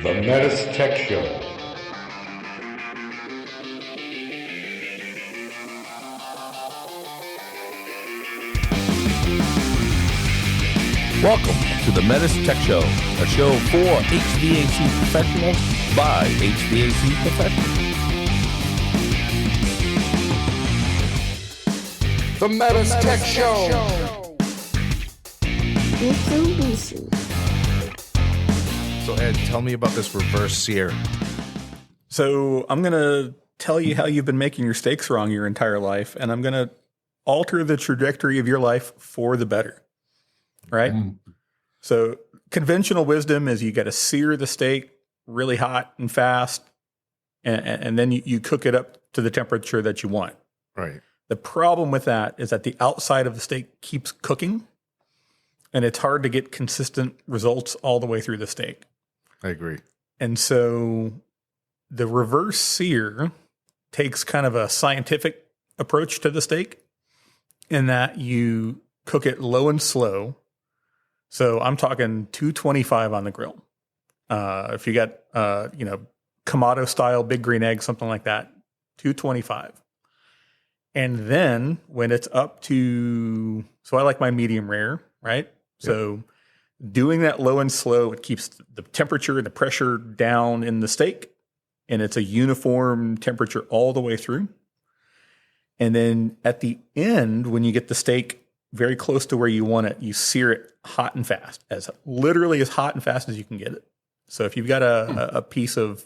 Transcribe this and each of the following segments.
The METUS Tech Show. Welcome to the METUS Tech Show, a show for HVAC professionals by HVAC professionals. The METUS Tech Show. So Ed, tell me about this reverse sear. So I'm going to tell you how you've been making your steaks wrong your entire life, and I'm going to alter the trajectory of your life for the better, right? So conventional wisdom is you got to sear the steak really hot and fast, and then you cook it up to the temperature that you want. Right. The problem with that is that the outside of the steak keeps cooking, and it's hard to get consistent results all the way through the steak. I agree. And so the reverse sear takes kind of a scientific approach to the steak in that you cook it low and slow. So I'm talking 225 on the grill. If you got, Kamado style, big green egg, something like that, 225. And then when it's up to, so I like my medium rare, right? Yep. So doing that low and slow, it keeps the temperature and the pressure down in the steak, and it's a uniform temperature all the way through. And then at the end, when you get the steak very close to where you want it, you sear it hot and fast, literally as hot and fast as you can get it. So if you've got a piece of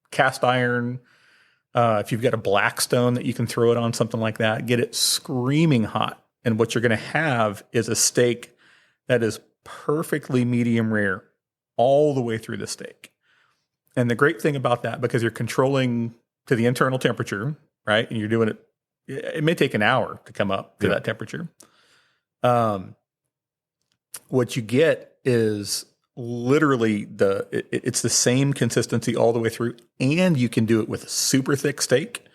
cast iron, if you've got a Blackstone that you can throw it on, something like that, get it screaming hot. And what you're going to have is a steak that is perfectly medium rare all the way through the steak. And the great thing about that, because you're controlling to the internal temperature, right? And you're doing it may take an hour to come up to that temperature. What you get is literally it's the same consistency all the way through, and you can do it with a super thick steak.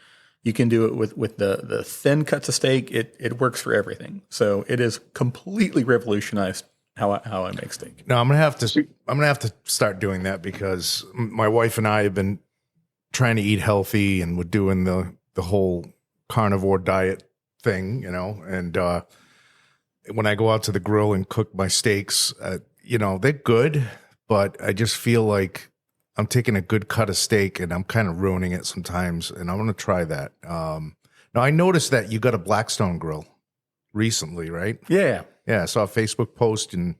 You can do it with the thin cuts of steak. It works for everything. So it is completely revolutionized how I make steak. No, I'm gonna have to start doing that because my wife and I have been trying to eat healthy, and we're doing the whole carnivore diet thing, and when I go out to the grill and cook my steaks, they're good, but I just feel like I'm taking a good cut of steak and I'm kind of ruining it sometimes, and I want to try that. Now, I noticed that you got a Blackstone grill recently, right? Yeah. Yeah, I saw a Facebook post, and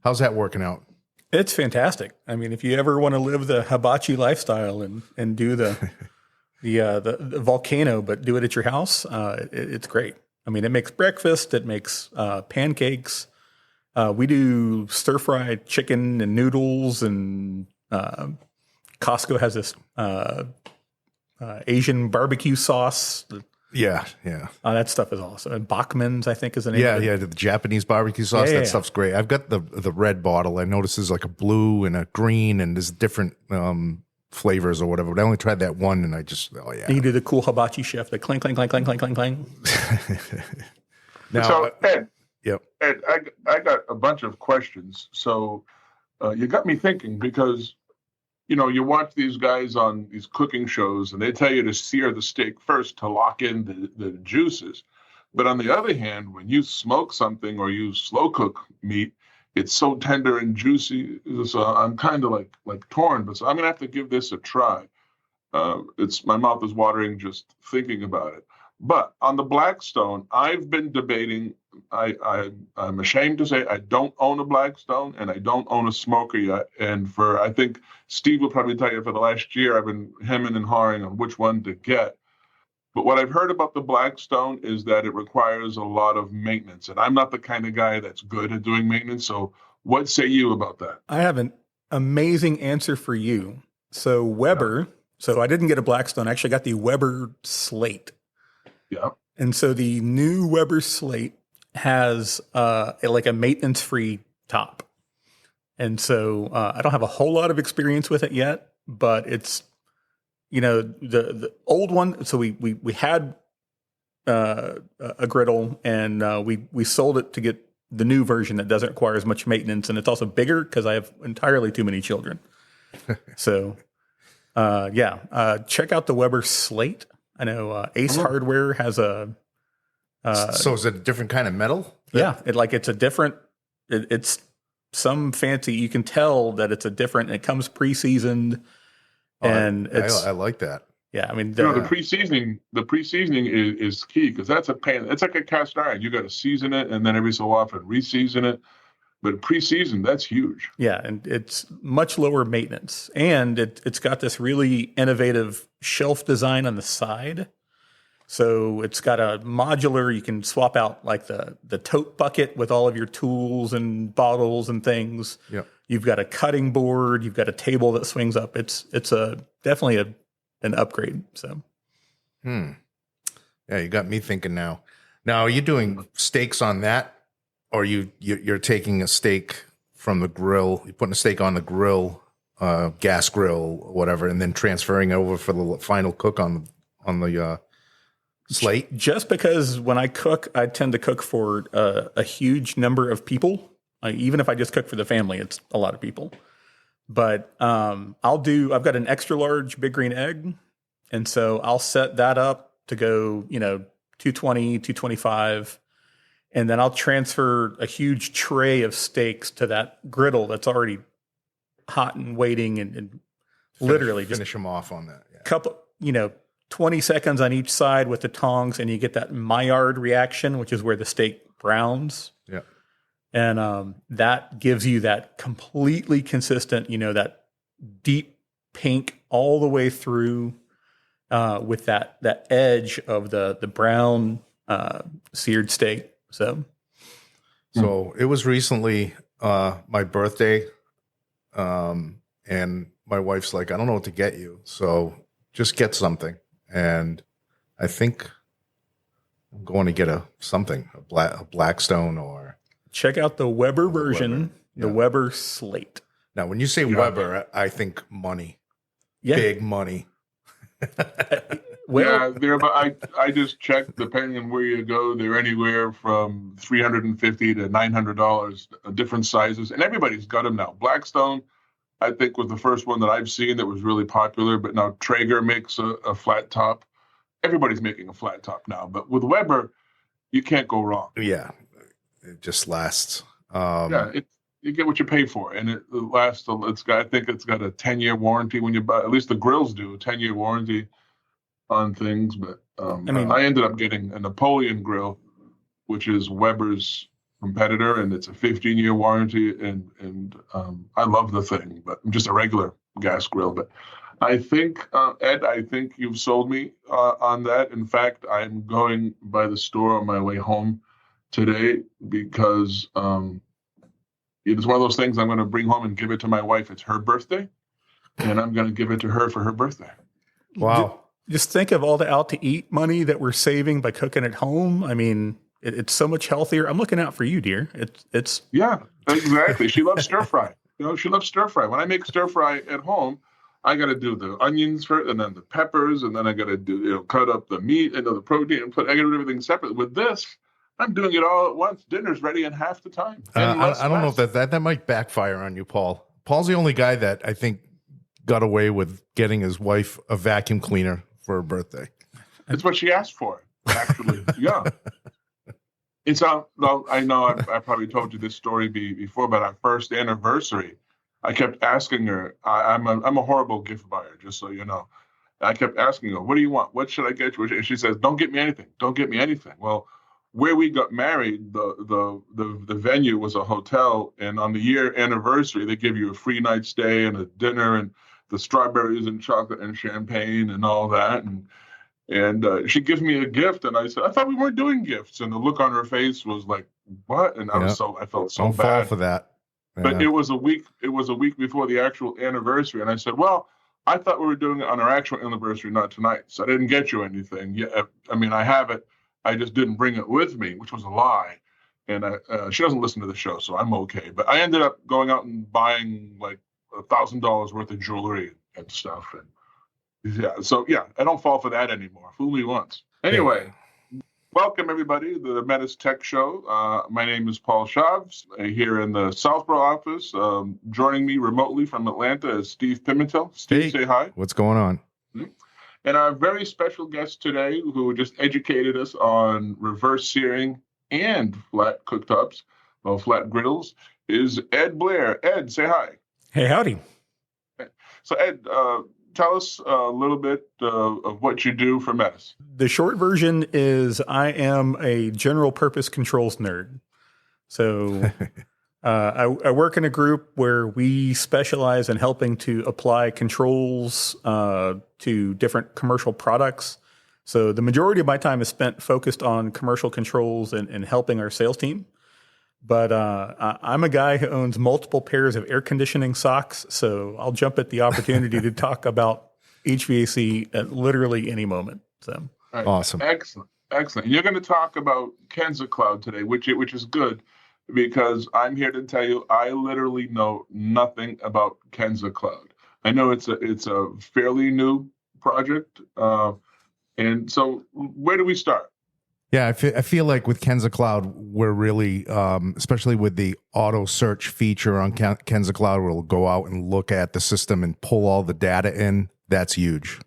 how's that working out? It's fantastic. I mean, if you ever want to live the hibachi lifestyle and do the volcano, but do it at your house, it's great. I mean, it makes breakfast. It makes pancakes. We do stir-fried chicken and noodles, and Costco has this Asian barbecue sauce. Yeah. That stuff is awesome. And Bachman's, I think, is the name of it. Yeah, the Japanese barbecue sauce. That stuff's great. I've got the red bottle. I noticed there's like a blue and a green, and there's different flavors or whatever. But I only tried that one, and I just, You can do the cool hibachi chef, the clang, clang, clang, clang, clang, clang, clang. Now, so, Ed, yep. Ed, I got a bunch of questions. So you got me thinking, because you watch these guys on these cooking shows, and they tell you to sear the steak first to lock in the juices. But on the other hand, when you smoke something or you slow cook meat, it's so tender and juicy. So I'm kind of like torn. But so I'm gonna have to give this a try. My mouth is watering just thinking about it. But on the Blackstone, I've been debating. I'm ashamed to say I don't own a Blackstone, and I don't own a smoker yet. And I think Steve will probably tell you, for the last year, I've been hemming and hawing on which one to get. But what I've heard about the Blackstone is that it requires a lot of maintenance, and I'm not the kind of guy that's good at doing maintenance. So what say you about that? I have an amazing answer for you. So Weber, so I didn't get a Blackstone. I actually got the Weber Slate. Yeah. And so the new Weber Slate has like a maintenance-free top. And so I don't have a whole lot of experience with it yet, but it's, the old one. So we had a griddle, and we sold it to get the new version that doesn't require as much maintenance, and it's also bigger because I have entirely too many children. So, check out the Weber slate. I know Ace Hardware has a. So is it a different kind of metal? It's a different. It's some fancy. You can tell that it's a different. It comes pre-seasoned, and I like that. Yeah, I mean, the pre-seasoning is key because that's a pain. It's like a cast iron. You got to season it, and then every so often re-season it. But pre-season, that's huge. Yeah, and it's much lower maintenance, and it's got this really innovative shelf design on the side. So it's got a modular. You can swap out like the tote bucket with all of your tools and bottles and things. Yep. You've got a cutting board. You've got a table that swings up. It's definitely an upgrade. So, yeah, you got me thinking now. Now, are you doing steaks on that, or you're taking a steak from the grill? You're putting a steak on the grill, gas grill, whatever, and then transferring it over for the final cook on the slate? Just because when I cook, I tend to cook for a huge number of people. Even if I just cook for the family, it's a lot of people. But I've got an extra large big green egg. And so I'll set that up to go, 220, 225. And then I'll transfer a huge tray of steaks to that griddle that's already hot and waiting and literally just finish them off on that. Yeah. Couple, 20 seconds on each side with the tongs, and you get that Maillard reaction, which is where the steak browns. Yeah. And that gives you that completely consistent, that deep pink all the way through with that edge of the brown seared steak. So it was recently my birthday, and my wife's like, I don't know what to get you, so just get something. And I think I'm going to get a Blackstone or check out the Weber version, Yeah. the Weber slate. Now, when you say Weber, I think money, big money. Well, I just checked. Depending on where you go, they're anywhere from $350 to $900, different sizes, and everybody's got them now. Blackstone, I think, was the first one that I've seen that was really popular. But now Traeger makes a flat top. Everybody's making a flat top now. But with Weber, you can't go wrong. Yeah, it just lasts. You get what you pay for, and it lasts. I think it's got a 10-year warranty when you buy. At least the grills do a 10-year warranty on things. But I ended up getting a Napoleon grill, which is Weber's competitor, and it's a 15-year warranty. And I love the thing, but I'm just a regular gas grill. But I think, Ed, you've sold me on that. In fact, I'm going by the store on my way home today because it's one of those things I'm going to bring home and give it to my wife. It's her birthday, and I'm going to give it to her for her birthday. Wow. Just think of all the out to eat money that we're saving by cooking at home. I mean, it's so much healthier. I'm looking out for you, dear. It's Yeah, exactly. She loves stir fry. She loves stir fry. When I make stir fry at home, I got to do the onions first, and then the peppers, and then I got to do cut up the meat and the protein, and I got to do everything separate. With this, I'm doing it all at once. Dinner's ready in half the time. I don't know if that might backfire on you, Paul. Paul's the only guy that I think got away with getting his wife a vacuum cleaner for her birthday. It's what she asked for, actually. Yeah. It's well, I know I probably told you this story before, but our first anniversary, I kept asking her. I'm a horrible gift buyer, just so you know. I kept asking her, "What do you want? What should I get you?" And she says, "Don't get me anything. Don't get me anything." Well, where we got married, the venue was a hotel, and on the year anniversary, they give you a free night stay and a dinner and the strawberries and chocolate and champagne and all that. And she gives me a gift, and I said, "I thought we weren't doing gifts." And the look on her face was like, "What?" And I felt so Don't bad fall for that. Yeah. But it was a week before the actual anniversary, and I said, "Well, I thought we were doing it on our actual anniversary, not tonight. So I didn't get you anything. Yeah, I mean, I have it. I just didn't bring it with me," which was a lie. And she doesn't listen to the show, so I'm okay. But I ended up going out and buying like $1,000 worth of jewelry and stuff. And I don't fall for that anymore. Fool me once. Anyway, Welcome, everybody, to the METUS Tech Show. My name is Paul Shavs, here in the Southborough office. Joining me remotely from Atlanta is Steve Pimentel. Steve, Hey. say hi. What's going on? And our very special guest today, who just educated us on reverse searing and flat cooktops, flat griddles, is Ed Blair. Ed, say hi. Hey, howdy. So, Ed, tell us a little bit of what you do for METUS. The short version is I am a general purpose controls nerd. So I work in a group where we specialize in helping to apply controls to different commercial products. So the majority of my time is spent focused on commercial controls and helping our sales team. But I'm a guy who owns multiple pairs of air conditioning socks, so I'll jump at the opportunity to talk about HVAC at literally any moment. So All right. Awesome. Excellent. You're going to talk about KENZA Cloud today, which is good because I'm here to tell you I literally know nothing about KENZA Cloud. I know it's a fairly new project, and so where do we start? Yeah, I feel like with KENZA Cloud, we're really, especially with the auto search feature on KENZA Cloud, where we'll go out and look at the system and pull all the data in. That's huge.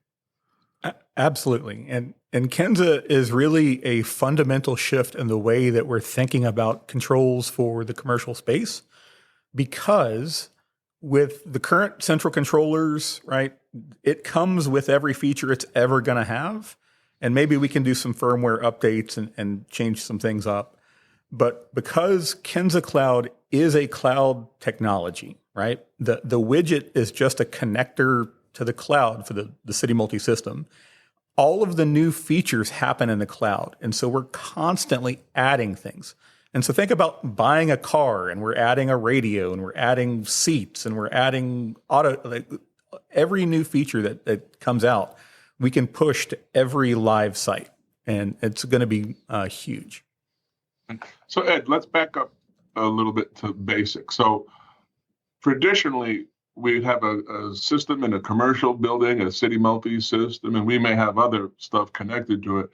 absolutely. And KENZA is really a fundamental shift in the way that we're thinking about controls for the commercial space, because with the current central controllers, right, it comes with every feature it's ever going to have. And maybe we can do some firmware updates and change some things up. But because KENZA Cloud is a cloud technology, right? The widget is just a connector to the cloud for the city multi-system. All of the new features happen in the cloud. And so we're constantly adding things. And so think about buying a car and we're adding a radio and we're adding seats and we're adding every new feature that comes out. We can push to every live site, and it's going to be huge. So, Ed, let's back up a little bit to basics. So, traditionally, we have a system in a commercial building, a city multi-system, and we may have other stuff connected to it.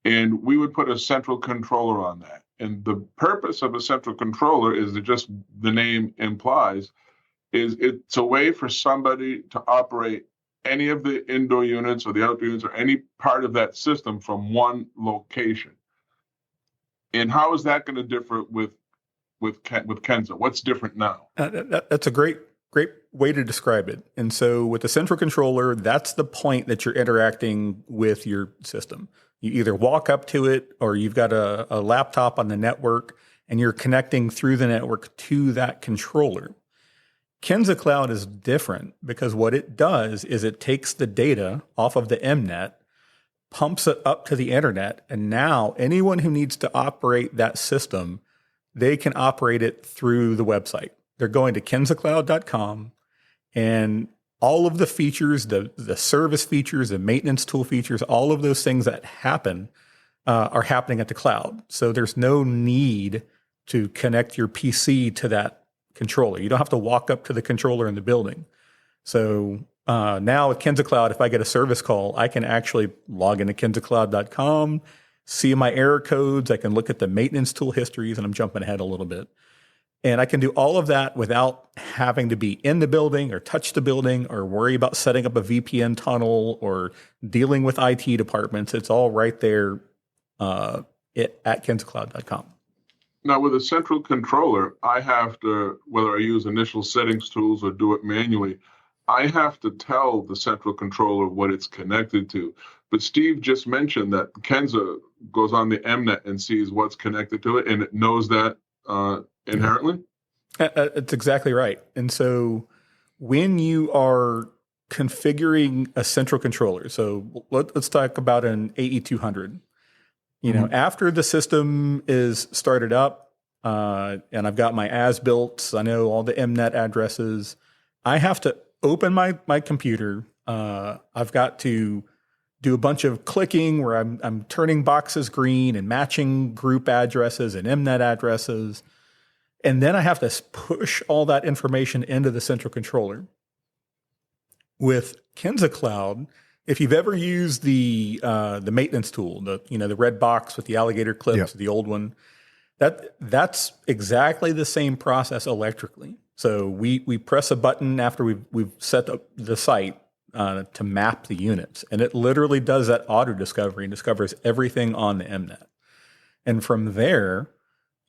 And we would put a central controller on that. And the purpose of a central controller is that just the name implies, is it's a way for somebody to operate any of the indoor units or the outdoor units or any part of that system from one location. And how is that going to differ with KENZA? What's different now? That's a great way to describe it. And so with the central controller, that's the point that you're interacting with your system. You either walk up to it or you've got a laptop on the network and you're connecting through the network to that controller. KENZA Cloud is different because what it does is it takes the data off of the MNet, pumps it up to the internet, and now anyone who needs to operate that system, they can operate it through the website. They're going to kenzacloud.com, and all of the features, the service features, the maintenance tool features, all of those things that happen are happening at the cloud. So there's no need to connect your PC to that controller. You don't have to walk up to the controller in the building. So now with KENZA Cloud, if I get a service call, I can actually log into kenzacloud.com, see my error codes. I can look at the maintenance tool histories, and I'm jumping ahead a little bit. And I can do all of that without having to be in the building or touch the building or worry about setting up a VPN tunnel or dealing with IT departments. It's all right there at kenzacloud.com. Now, with a central controller, I have to, whether I use initial settings tools or do it manually, I have to tell the central controller what it's connected to. But Steve just mentioned that KENZA goes on the MNet and sees what's connected to it, and it knows that inherently? That's exactly right. And so when you are configuring a central controller, so let's talk about an AE200. You know, after the system is started up, and I've got my as-built, I know all the MNet addresses, I have to open my computer. I've got to do a bunch of clicking where I'm turning boxes green and matching group addresses and MNet addresses. And then I have to push all that information into the central controller. With KENZA Cloud, If you've ever used the maintenance tool, the red box with the alligator clips, the old one, that's exactly the same process electrically. So we press a button after we've set up the site to map the units, and it literally does that auto discovery and discovers everything on the MNet. And from there,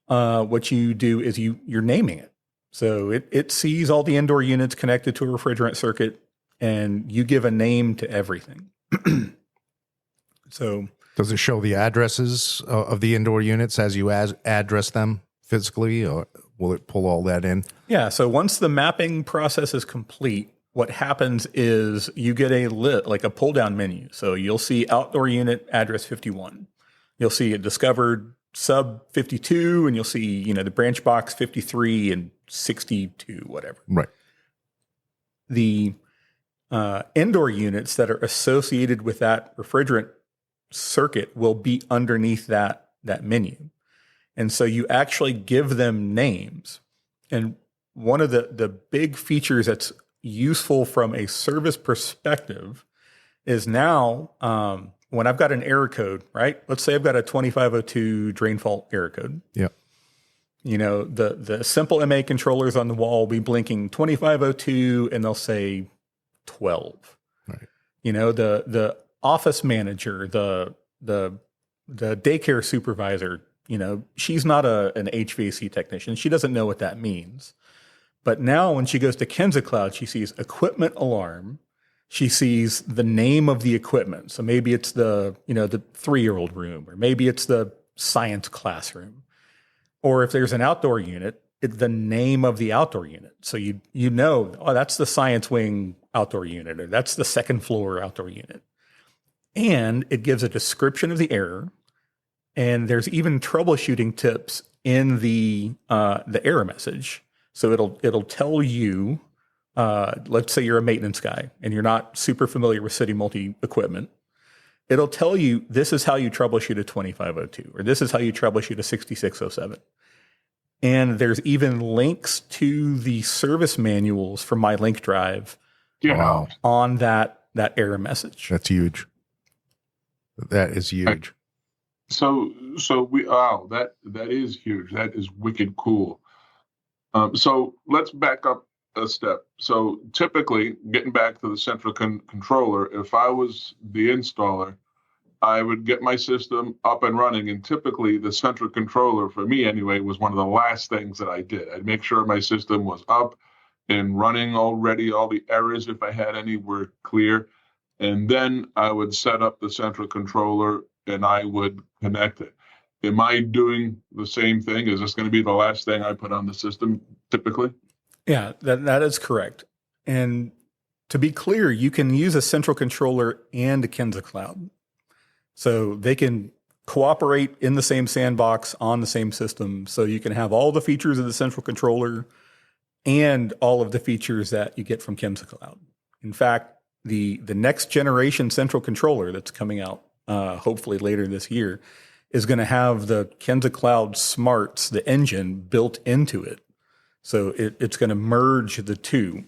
what you do is you're naming it. So it sees all the indoor units connected to a refrigerant circuit, and you give a name to everything. So does it show the addresses of the indoor units as you address them physically, or will it pull all that in? Yeah. So once the mapping process is complete, what happens is you get a pull down menu. So you'll see outdoor unit address 51. You'll see a discovered sub 52, and you'll see, the branch box 53 and 62, whatever. Right. The indoor units that are associated with that refrigerant circuit will be underneath that menu. And so you actually give them names. And one of the big features that's useful from a service perspective is now when I've got an error code, right? Let's say I've got a 2502 drain fault error code. Yeah. The simple MA controllers on the wall will be blinking 2502 and they'll say 12. Right. The office manager, the daycare supervisor, she's not an HVAC technician. She doesn't know what that means. But now when she goes to KENZA Cloud, she sees equipment alarm. She sees the name of the equipment. So maybe it's the 3-year-old room, or maybe it's the science classroom. Or if there's an outdoor unit, it's the name of the outdoor unit. So that's the science wing outdoor unit, or that's the second floor outdoor unit. And it gives a description of the error. And there's even troubleshooting tips in the error message. So it'll tell you, let's say you're a maintenance guy and you're not super familiar with City Multi equipment. It'll tell you this is how you troubleshoot a 2502, or this is how you troubleshoot a 6607. And there's even links to the service manuals from my link drive on that error message. That's huge. That is huge. So that is huge. That is wicked cool. So let's back up a step. So typically, getting back to the central controller, if I was the installer, I would get my system up and running. And typically, the central controller, for me anyway, was one of the last things that I did. I'd make sure my system was up and running already. All the errors, if I had any, were clear. And then I would set up the central controller and I would connect it. Am I doing the same thing? Is this going to be the last thing I put on the system typically? Yeah, that is correct. And to be clear, you can use a central controller and a KENZA Cloud. So they can cooperate in the same sandbox on the same system. So you can have all the features of the central controller and all of the features that you get from KENZA Cloud. In fact, the next generation central controller that's coming out, hopefully later this year, is going to have the KENZA Cloud smarts, the engine, built into it. So it's going to merge the two.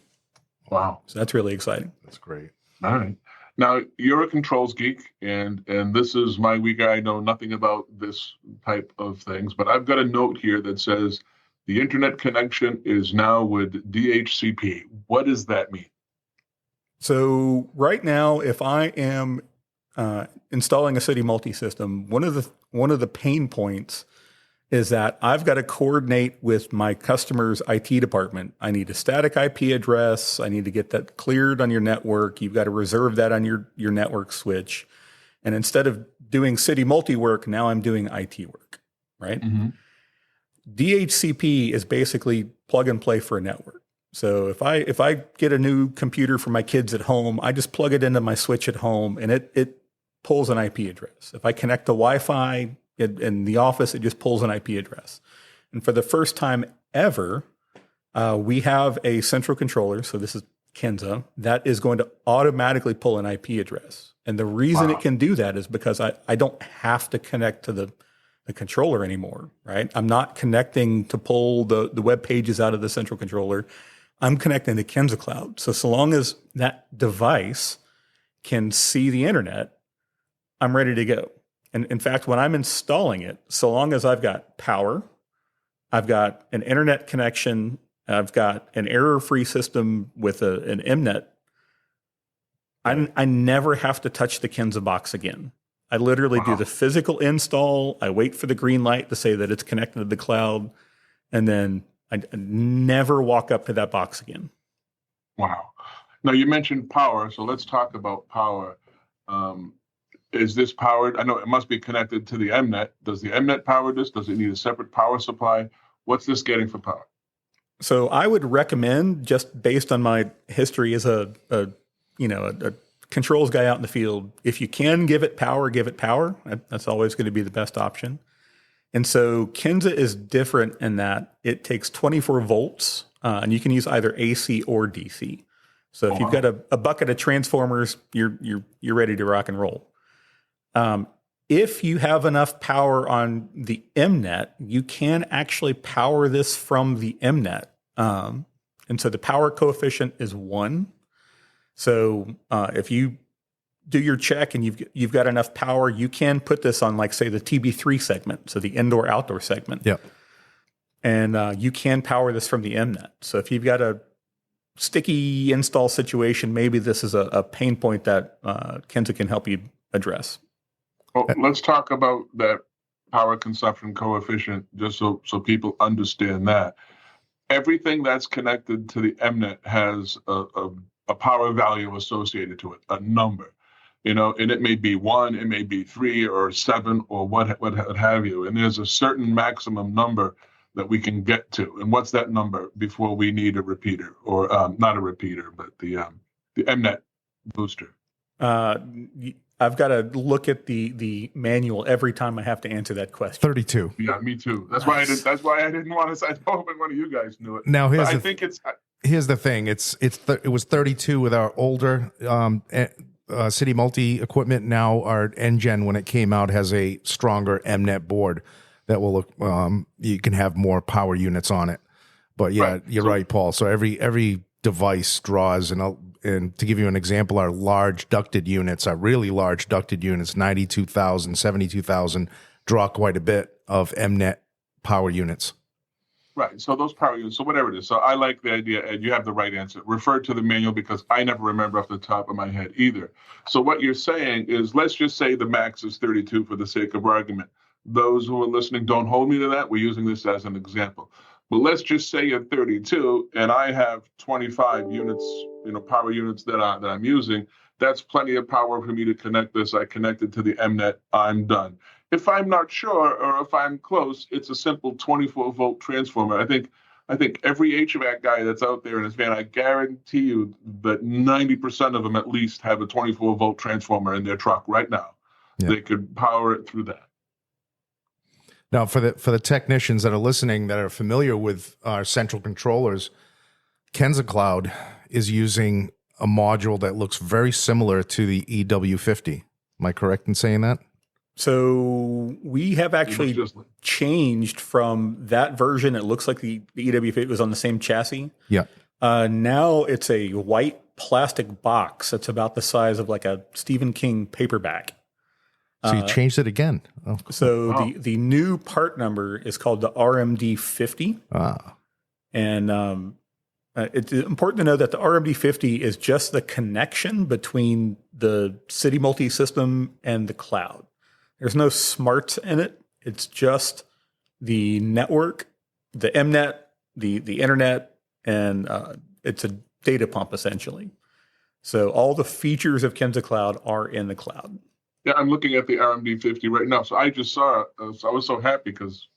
Wow. So that's really exciting. That's great. All right. Now, you're a controls geek, and this is my week. I know nothing about this type of things, but I've got a note here that says the internet connection is now with DHCP. What does that mean? So right now, if I am installing a City Multi system, one of the pain points is that I've got to coordinate with my customer's IT department. I need a static IP address. I need to get that cleared on your network. You've got to reserve that on your network switch. And instead of doing City Multi work, now I'm doing IT work, right? Mm-hmm. DHCP is basically plug and play for a network. So if I get a new computer for my kids at home, I just plug it into my switch at home and it pulls an IP address. If I connect to Wi-Fi in the office, it just pulls an IP address. And for the first time ever, we have a central controller. So this is KENZA that is going to automatically pull an IP address. And the reason it can do that is because I don't have to connect to the controller anymore, right? I'm not connecting to pull the web pages out of the central controller. I'm connecting to KENZA Cloud. So long as that device can see the internet, I'm ready to go. And in fact, when I'm installing it, so long as I've got power, I've got an internet connection, I've got an error-free system with an MNet, I never have to touch the KENZA box again. I literally do the physical install. I wait for the green light to say that it's connected to the cloud, and then I never walk up to that box again. Wow. Now, you mentioned power, so let's talk about power. Is this powered? I know it must be connected to the MNet. Does the MNet power this? Does it need a separate power supply? What's this getting for power? So I would recommend, just based on my history as a controls guy out in the field, if you can give it power, give it power. That's always going to be the best option. And so KENZA is different in that it takes 24 volts, and you can use either AC or DC. So if you've got a bucket of transformers, you're ready to rock and roll. If you have enough power on the MNet, you can actually power this from the MNet. And so the power coefficient is 1. So if you do your check and you've got enough power, you can put this on, like, say, the TB3 segment, so the indoor-outdoor segment. Yep. And you can power this from the MNet. So if you've got a sticky install situation, maybe this is a pain point that KENZA can help you address. Well, let's talk about that power consumption coefficient, just so people understand that. Everything that's connected to the MNet has a power value associated to it, a number, and it may be 1, it may be 3 or 7 or what have you. And there's a certain maximum number that we can get to. And what's that number before we need a repeater, or not a repeater, but the MNet booster? I've got to look at the manual every time I have to answer that question. 32. Yeah, me too. That's why I didn't want to. I was hoping one of you guys knew it. Now Here's the thing. It was 32 with our older City Multi equipment. Now our NGen, when it came out, has a stronger MNet board that will you can have more power units on it. But yeah, you're right, Paul. So every device draws, and to give you an example, our large ducted units, our really large ducted units, 92,000, 72,000, draw quite a bit of MNet power units. Right. So those power units, so whatever it is. So I like the idea, and you have the right answer. Refer to the manual, because I never remember off the top of my head either. So what you're saying is, let's just say the max is 32 for the sake of argument. Those who are listening, don't hold me to that. We're using this as an example. But let's just say you're 32 and I have 25 units, power units that I'm using. That's plenty of power for me to connect this. I connect it to the MNet. I'm done. If I'm not sure, or if I'm close, it's a simple 24 volt transformer. I think every HVAC guy that's out there in his van, I guarantee you that 90% of them at least have a 24 volt transformer in their truck right now. Yeah. They could power it through that. Now, for the technicians that are listening that are familiar with our central controllers, KENZA Cloud is using a module that looks very similar to the EW50. Am I correct in saying that? So we have actually changed from that version. It looks like the EW50 was on the same chassis. Yeah. Now it's a white plastic box that's about the size of like a Stephen King paperback. So you changed it again. Oh, cool. So the new part number is called the RMD50. And it's important to know that the RMD50 is just the connection between the City Multi system and the cloud. There's no smarts in it. It's just the network, the MNet, the internet, and it's a data pump essentially. So all the features of KENZA Cloud are in the cloud. Yeah, I'm looking at the RMD50 right now. So I just saw so I was so happy because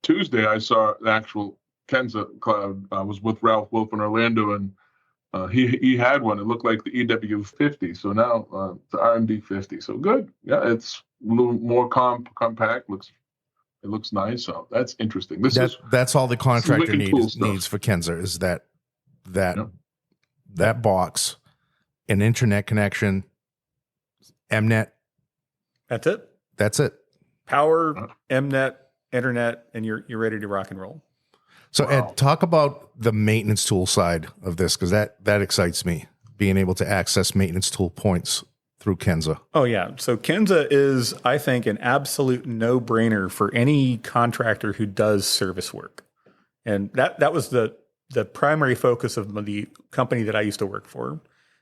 Tuesday I saw the actual KENZA Cloud. I was with Ralph Wolf in Orlando, and he had one. It looked like the EW50. So now the RMD50. So good. Yeah, it's a little more compact. It looks nice. So that's interesting. That's all the contractor needs for KENZA is that box, an internet connection, MNet. That's it. Power, MNet, internet, and you're ready to rock and roll. So Ed, talk about the maintenance tool side of this, because that excites me. being able to access maintenance tool points through KENZA. Oh, yeah. So KENZA is, I think, an absolute no-brainer for any contractor who does service work. And that was the primary focus of the company that I used to work for.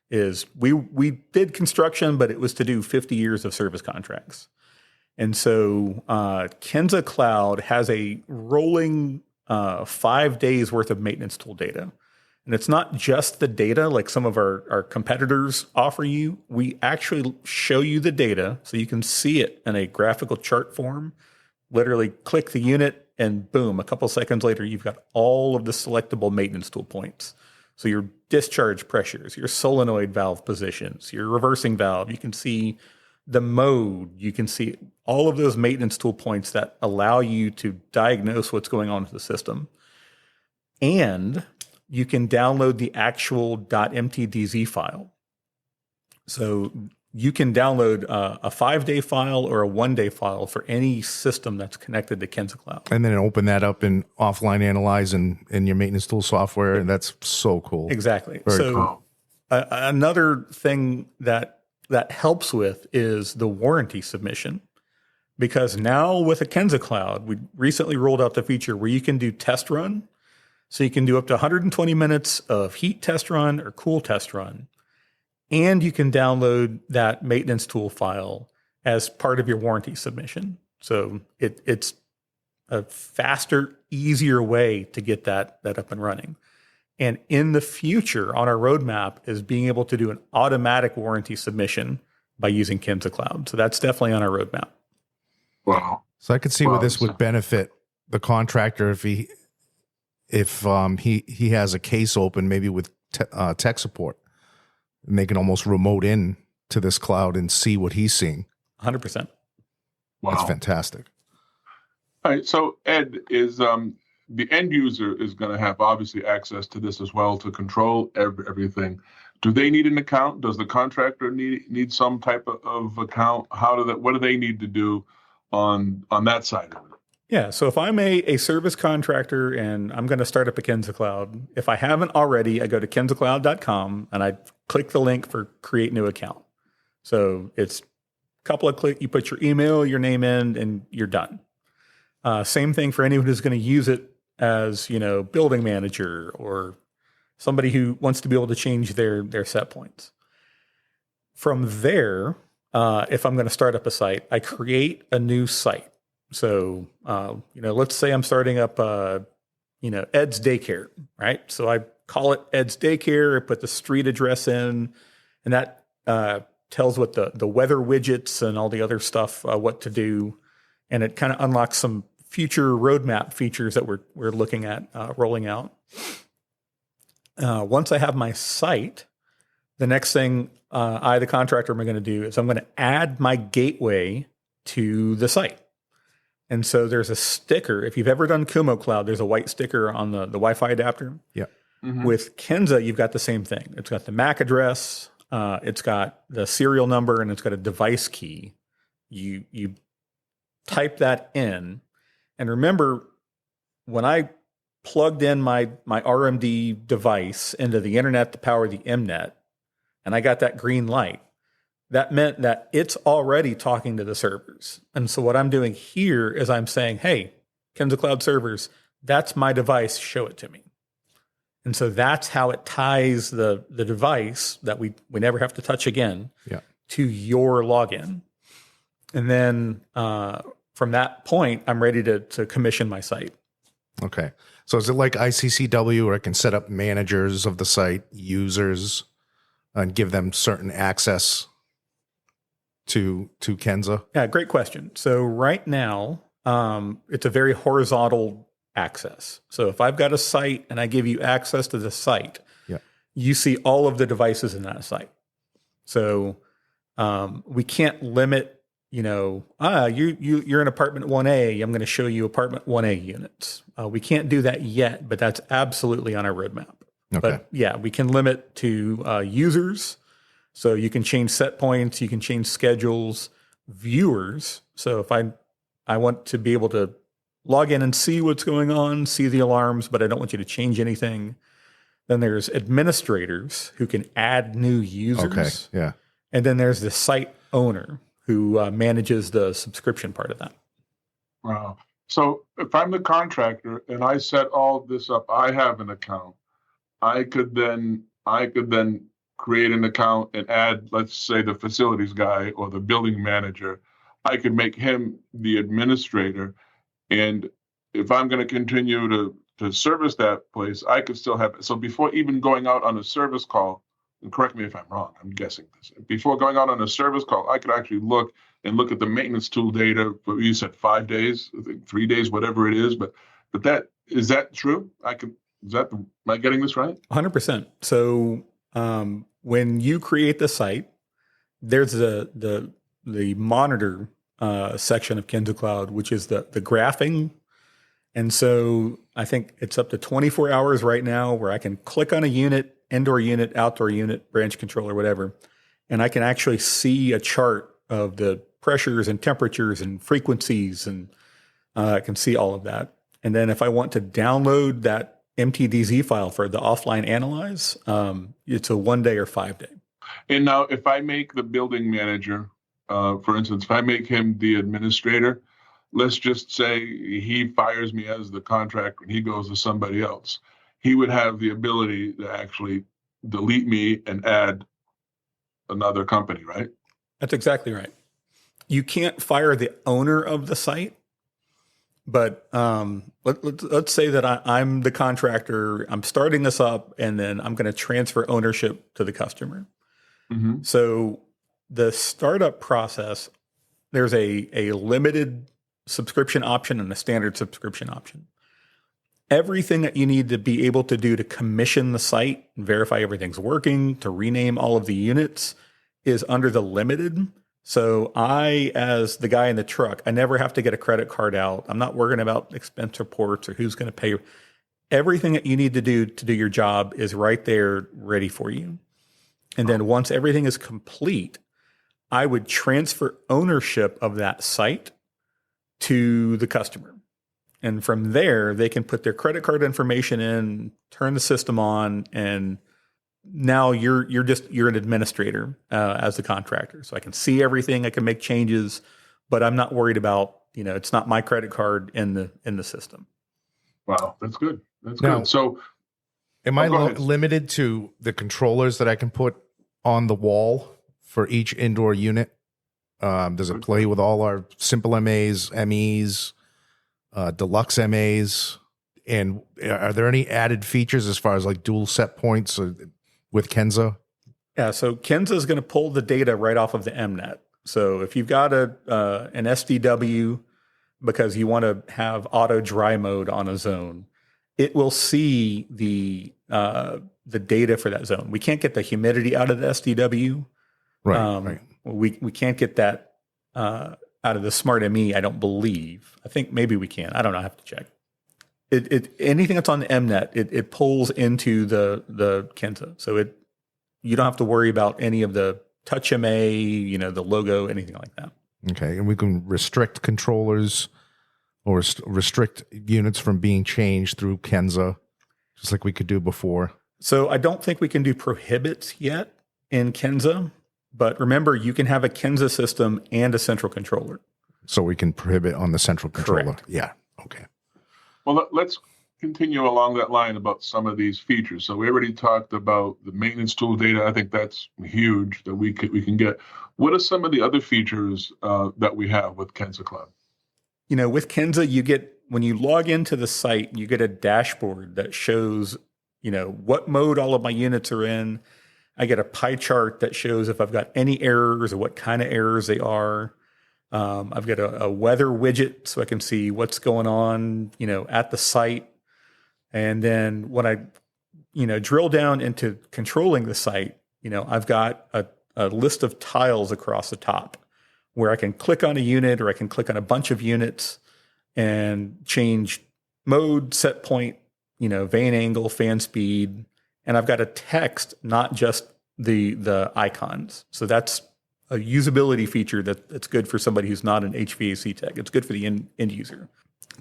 Is we did construction, but it was to do 50 years of service contracts. And so KENZA Cloud has a rolling 5 days worth of maintenance tool data. And it's not just the data like some of our competitors offer you. We actually show you the data so you can see it in a graphical chart form. Literally click the unit and boom, a couple seconds later, you've got all of the selectable maintenance tool points. So your discharge pressures, your solenoid valve positions, your reversing valve, you can see the mode, you can see all of those maintenance tool points that allow you to diagnose what's going on with the system. And you can download the actual .mtdz file. So you can download a 5-day file or a 1-day file for any system that's connected to KENZA Cloud. And then open that up in offline analyze in your maintenance tool software. And that's so cool. Exactly. Very so cool. Another thing that helps with is the warranty submission. Because now with a KENZA Cloud, we recently rolled out the feature where you can do test run. So you can do up to 120 minutes of heat test run or cool test run. And you can download that maintenance tool file as part of your warranty submission. So it's a faster, easier way to get that up and running. And in the future, on our roadmap, is being able to do an automatic warranty submission by using KENZA Cloud. So that's definitely on our roadmap. Wow. So I could see where this would benefit the contractor if he has a case open, maybe with tech support, and they can almost remote in to this cloud and see what he's seeing. 100%. Wow. That's fantastic. All right. So Ed, is the end user is going to have obviously access to this as well to control everything. Do they need an account? Does the contractor need some type of account? What do they need to do on that side of it? Yeah, so if I'm a service contractor and I'm going to start up a KENZA Cloud, if I haven't already, I go to KenzaCloud.com and I click the link for create new account. So it's a couple of clicks, you put your email, your name in, and you're done. Same thing for anyone who's going to use it as, building manager or somebody who wants to be able to change their set points. From there, if I'm going to start up a site, I create a new site. So, let's say I'm starting up, Ed's Daycare, right? So I call it Ed's Daycare, I put the street address in, and that tells what the weather widgets and all the other stuff, what to do. And it kind of unlocks some future roadmap features that we're looking at rolling out. Once I have my site, the next thing the contractor, am going to do is I'm going to add my gateway to the site. And so there's a sticker. If you've ever done Kumo Cloud, there's a white sticker on the Wi-Fi adapter. Yeah. Mm-hmm. With KENZA, you've got the same thing. It's got the MAC address, it's got the serial number, and it's got a device key. You type that in. And remember, when I plugged in my RMD device into the internet to power the MNet, and I got that green light, that meant that it's already talking to the servers. And so what I'm doing here is I'm saying, hey, KENZA Cloud servers, that's my device, show it to me. And so that's how it ties the device that we never have to touch again to your login. And then from that point, I'm ready to commission my site. Okay. So is it like ICCW where I can set up managers of the site, users, and give them certain access to KENZA? Yeah, great question. So right now, it's a very horizontal access. So if I've got a site and I give you access to the site, you see all of the devices in that site. So we can't limit, you're in apartment 1A, I'm going to show you apartment 1A units. We can't do that yet, but that's absolutely on our roadmap. Okay. But yeah, we can limit to users. So you can change set points, you can change schedules, viewers. So if I want to be able to log in and see what's going on, see the alarms, but I don't want you to change anything. Then there's administrators who can add new users. Okay. Yeah. And then there's the site owner who manages the subscription part of that. Wow. So if I'm the contractor and I set all of this up, I have an account. I could then create an account and add, let's say, the facilities guy or the building manager. I could make him the administrator. And if I'm going to continue to service that place, I could still have it. So before even going out on a service call, and correct me if I'm wrong, I'm guessing this. Before going out on a service call, I could actually look at the maintenance tool data for, you said 5 days, 3 days, whatever it is. But is that true? Am I getting this right? 100%. So when you create the site, there's the monitor section of KENZA Cloud, which is the graphing. And so I think it's up to 24 hours right now where I can click on a unit, indoor unit, outdoor unit, branch controller, whatever, and I can actually see a chart of the pressures and temperatures and frequencies, and I can see all of that. And then if I want to download that MTDZ file for the offline analyze, it's a 1 day or 5 day. And now if I make the building manager, for instance, if I make him the administrator, let's just say he fires me as the contractor and he goes to somebody else. He would have the ability to actually delete me and add another company, right? That's exactly right. You can't fire the owner of the site, but let's say that I'm the contractor, I'm starting this up, and then I'm going to transfer ownership to the customer. Mm-hmm. So the startup process, there's a limited subscription option and a standard subscription option. Everything that you need to be able to do to commission the site and verify everything's working, to rename all of the units, is under the limited. So I, as the guy in the truck, I never have to get a credit card out. I'm not worrying about expense reports or who's going to pay. Everything that you need to do your job is right there ready for you. And then once everything is complete, I would transfer ownership of that site to the customer. And from there, they can put their credit card information in, turn the system on, and now you're an administrator as the contractor. So I can see everything, I can make changes, but I'm not worried about, it's not my credit card in the system. Wow, that's good. That's Now, good. So am I go ahead. limited to the controllers that I can put on the wall for each indoor unit? Does it play with all our simple MAs, MEs, deluxe MAs? And are there any added features as far as like dual set points with KENZA? Yeah, so KENZA is going to pull the data right off of the MNet. So if you've got an SDW because you want to have auto dry mode on a zone, it will see the data for that zone. We can't get the humidity out of the SDW. Right. We can't get that out of the Smart ME, I don't believe. I think maybe we can. I don't know. I have to check. Anything that's on the MNet, it pulls into the KENZA. So you don't have to worry about any of the touch MA, the logo, anything like that. Okay. And we can restrict controllers or restrict units from being changed through KENZA, just like we could do before. So I don't think we can do prohibits yet in KENZA, but remember, you can have a KENZA system and a central controller. So we can prohibit on the central controller. Correct. Yeah. Okay. Well, let's continue along that line about some of these features. So we already talked about the maintenance tool data. I think that's huge that we can get. What are some of the other features that we have with KENZA Cloud? With KENZA, when you log into the site, you get a dashboard that shows, what mode all of my units are in. I get a pie chart that shows if I've got any errors or what kind of errors they are. I've got a weather widget so I can see what's going on, at the site. And then when I, drill down into controlling the site, I've got a list of tiles across the top where I can click on a unit or I can click on a bunch of units and change mode, set point, vane angle, fan speed. And I've got a text, not just the icons. So that's a usability feature that's good for somebody who's not an HVAC tech. It's good for the end user.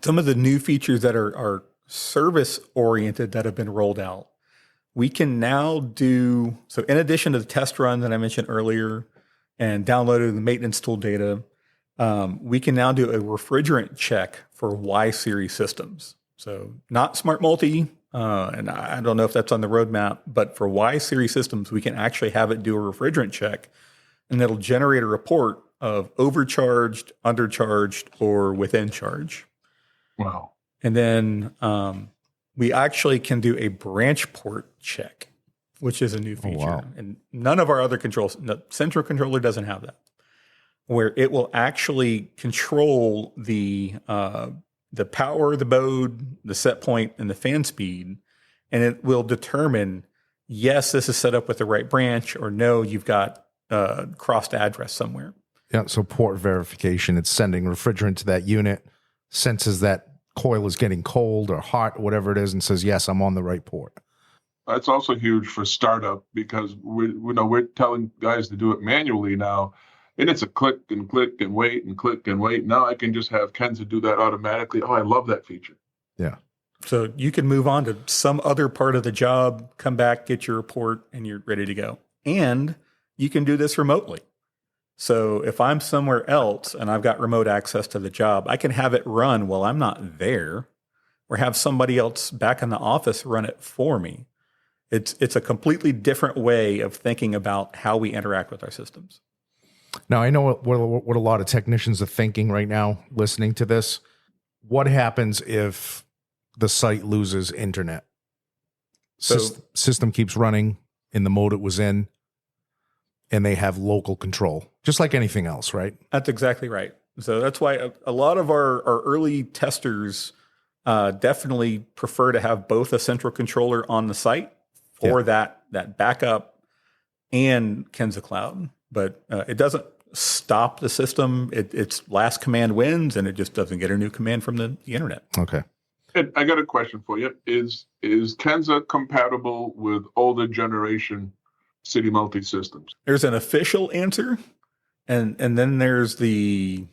Some of the new features that are service oriented that have been rolled out. we can now do, so in addition to the test run that I mentioned earlier and downloading the maintenance tool data, we can now do a refrigerant check for Y series systems. So not smart multi, and I don't know if that's on the roadmap, but for Y series systems, we can actually have it do a refrigerant check, and it'll generate a report of overcharged, undercharged, or within charge. Wow. And then we actually can do a branch port check, which is a new feature. wow. And none of our other controls, the central controller doesn't have that, where it will actually control the power, the mode, the set point, and the fan speed. And it will determine, yes, this is set up with the right branch, or no, you've got crossed address somewhere. Yeah, so port verification, it's sending refrigerant to that unit, senses that coil is getting cold or hot, whatever it is, and says, yes, I'm on the right port. That's also huge for startup because we're telling guys to do it manually now, and it's a click and wait and click and wait. Now I can just have KENZA do that automatically. Oh, I love that feature. Yeah. So you can move on to some other part of the job, come back, get your report, and you're ready to go. And you can do this remotely. So if I'm somewhere else and I've got remote access to the job, I can have it run while I'm not there, or have somebody else back in the office run it for me. It's a completely different way of thinking about how we interact with our systems. Now, I know what a lot of technicians are thinking right now, listening to this. What happens if the site loses internet? So- System keeps running in the mode it was in, and they have local control, just like anything else, right? That's exactly right. So that's why a lot of our early testers definitely prefer to have both a central controller on the site for that backup and KENZA Cloud. But it doesn't stop the system. Its last command wins, and it just doesn't get a new command from the internet. Okay. And I got a question for you. Is KENZA compatible with older generation city multi-systems? There's an official answer, and then there's the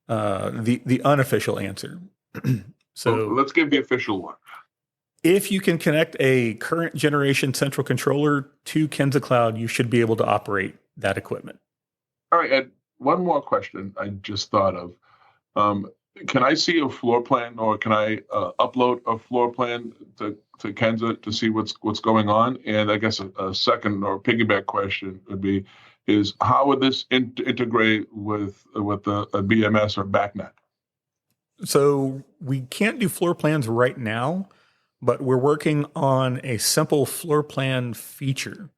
unofficial answer. So Well, let's give the official one. if you can connect a current generation central controller to KENZA Cloud, you should be able to operate that equipment. All right, Ed, one more question I just thought of. Can I see a floor plan, or can I upload a floor plan to KENZA to see what's going on? And I guess a second or piggyback question would be, is how would this integrate with a BMS or BACnet? So we can't do floor plans right now, but we're working on a simple floor plan feature.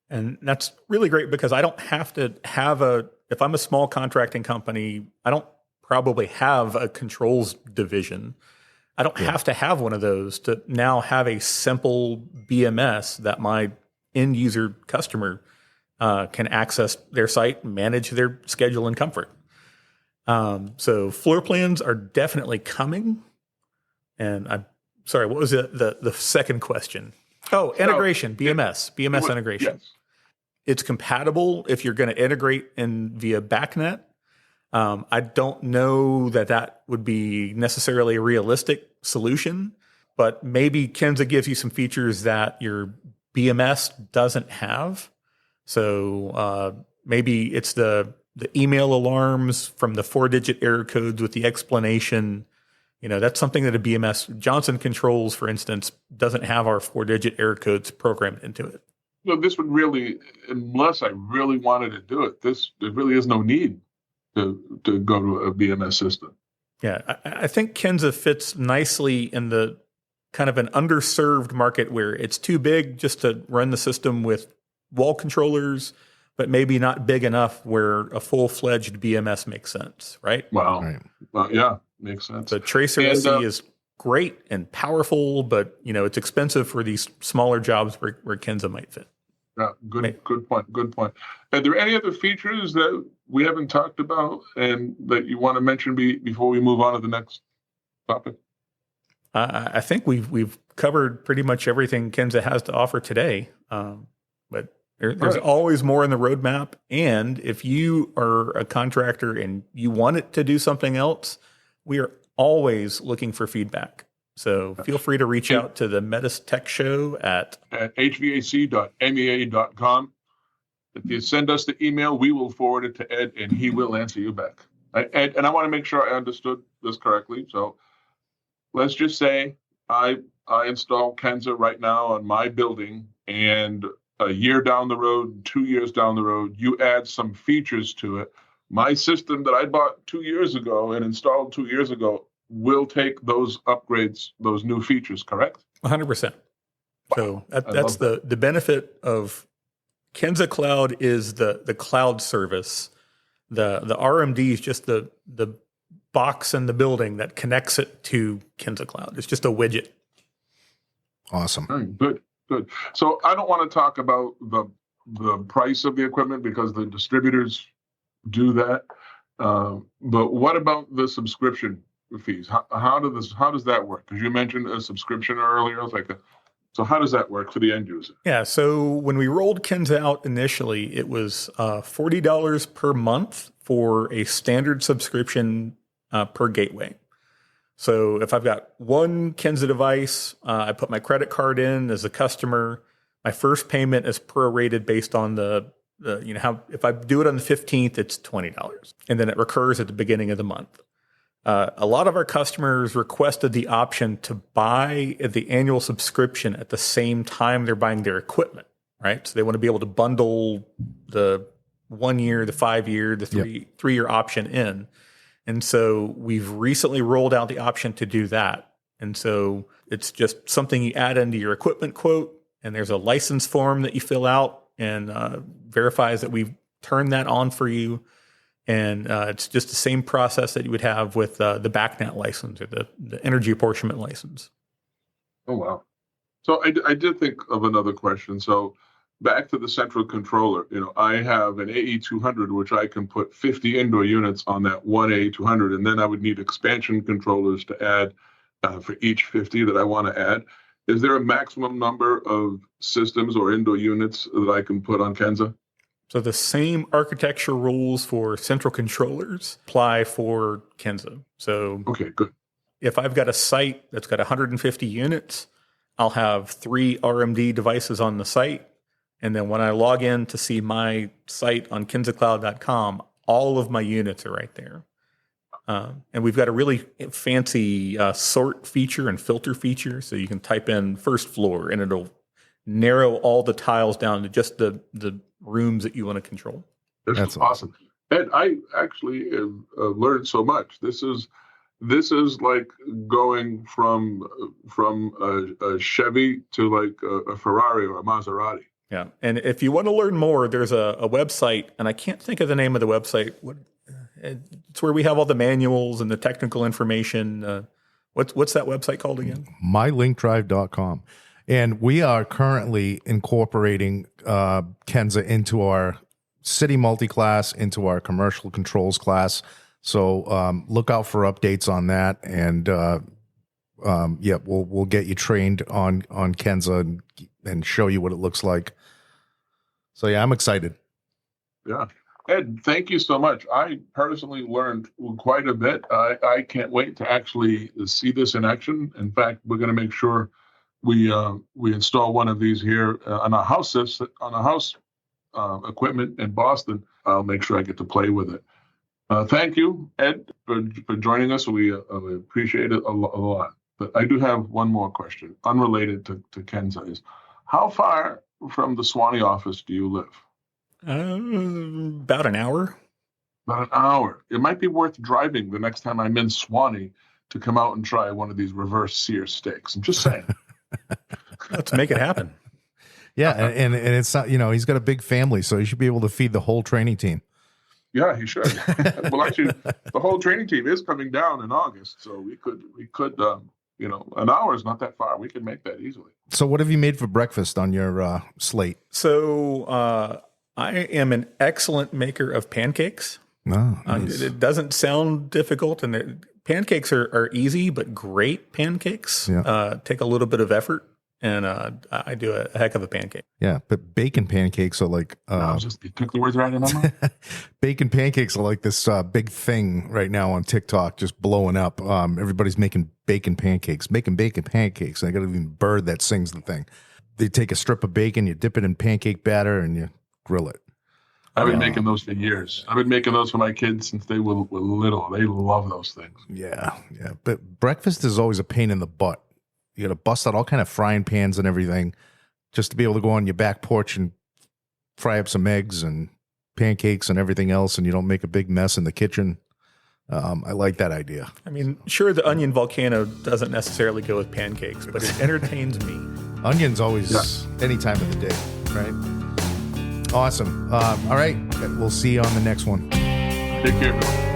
And that's really great because I don't have to have if I'm a small contracting company, I don't probably have a controls division. I don't have to have one of those to now have a simple BMS that my end user customer can access their site, manage their schedule in comfort. So floor plans are definitely coming. And I'm sorry, what was the second question? Oh, integration, BMS integration. Yes. It's compatible if you're going to integrate in via BACnet. I don't know that would be necessarily a realistic solution, but maybe KENZA gives you some features that your BMS doesn't have. So maybe it's the email alarms from the 4-digit error codes with the explanation. You know, that's something that a BMS, Johnson Controls, for instance, doesn't have our 4-digit error codes programmed into it. So this would really, unless I really wanted to do it, there really is no need to go to a BMS system. Yeah, I think KENZA fits nicely in the kind of an underserved market where it's too big just to run the system with wall controllers, but maybe not big enough where a full-fledged BMS makes sense, right? Wow. Right. Well, yeah, makes sense. The Tracer SE is great and powerful, but it's expensive for these smaller jobs where KENZA might fit. Yeah, good point. Are there any other features that we haven't talked about and that you want to mention before we move on to the next topic? I think we've covered pretty much everything KENZA has to offer today, but there's always more in the roadmap. And if you are a contractor and you want it to do something else, we are always looking for feedback. So feel free to reach out to the METUS Tech Show at hvac.mea.com. If you send us the email, we will forward it to Ed, and he will answer you back. Ed, and I want to make sure I understood this correctly. So let's just say I install KENZA right now on my building, and a year down the road, 2 years down the road, you add some features to it. My system that I bought 2 years ago and installed 2 years ago will take those upgrades, those new features, correct? 100%. So that's the benefit of KENZA Cloud is the cloud service. The RMD is just the box in the building that connects it to KENZA Cloud. It's just a widget. Awesome. Good. So I don't want to talk about the price of the equipment because the distributors do that. But what about the subscription fees? How does that work? Because you mentioned a subscription earlier. So how does that work for the end user? Yeah. So when we rolled KENZA out initially, it was $40 per month for a standard subscription per gateway. So if I've got one KENZA device, I put my credit card in as a customer. My first payment is prorated based on if I do it on the 15th, it's $20, and then it recurs at the beginning of the month. A lot of our customers requested the option to buy the annual subscription at the same time they're buying their equipment, right? So they want to be able to bundle the 1 year, the 5 year, the three-year option in. And so we've recently rolled out the option to do that. And so it's just something you add into your equipment quote, and there's a license form that you fill out and verifies that we've turned that on for you. And it's just the same process that you would have with the BACnet license or the energy apportionment license. Oh, wow. So I did think of another question. So back to the central controller, I have an AE200, which I can put 50 indoor units on that one AE200, and then I would need expansion controllers to add for each 50 that I want to add. Is there a maximum number of systems or indoor units that I can put on KENZA? So the same architecture rules for central controllers apply for KENZA. So okay, good. If I've got a site that's got 150 units, I'll have 3 RMD devices on the site. And then when I log in to see my site on KenzaCloud.com, all of my units are right there. And we've got a really fancy sort feature and filter feature. So you can type in first floor and it'll narrow all the tiles down to just the rooms that you want to control. That's awesome. Ed, I actually have learned so much. This is like going from a Chevy to like a Ferrari or a Maserati. Yeah. And if you want to learn more, there's a website, and I can't think of the name of the website. It's where we have all the manuals and the technical information. What's that website called again? mylinkdrive.com. And we are currently incorporating KENZA into our city multi-class, into our commercial controls class. So look out for updates on that. And we'll get you trained on KENZA and show you what it looks like. So yeah, I'm excited. Yeah. Ed, thank you so much. I personally learned quite a bit. I can't wait to actually see this in action. In fact, we're going to make sure we install one of these here on a house equipment in Boston. I'll make sure I get to play with it. Thank you, Ed, for joining us. We appreciate it a lot. But I do have one more question, unrelated to KENZA. Is how far from the Swanee office do you live? About an hour. About an hour. It might be worth driving the next time I'm in Swanee to come out and try one of these reverse sear steaks. I'm just saying. Let's make it happen. Yeah, and it's not, he's got a big family, so he should be able to feed the whole training team. Yeah, he should. Well, actually, the whole training team is coming down in August, so we could, an hour is not that far. We could make that easily. So, what have you made for breakfast on your slate? So, I am an excellent maker of pancakes. Nice. It doesn't sound difficult, and pancakes are easy, but great pancakes take a little bit of effort. And I do a heck of a pancake. Yeah, but bacon pancakes are like... you took the words right in my mouth. Bacon pancakes are like this big thing right now on TikTok, just blowing up. Everybody's making bacon pancakes, making bacon pancakes. And I got a bird that sings the thing. They take a strip of bacon, you dip it in pancake batter, and you grill it. I've been making those for years. I've been making those for my kids since they were little. They love those things. Yeah. But breakfast is always a pain in the butt. You got to bust out all kind of frying pans and everything just to be able to go on your back porch and fry up some eggs and pancakes and everything else, and you don't make a big mess in the kitchen. I like that idea. I mean, sure, the onion volcano doesn't necessarily go with pancakes, but it entertains me. Onions always any time of the day, right? Awesome. All right. We'll see you on the next one. Take care, everyone.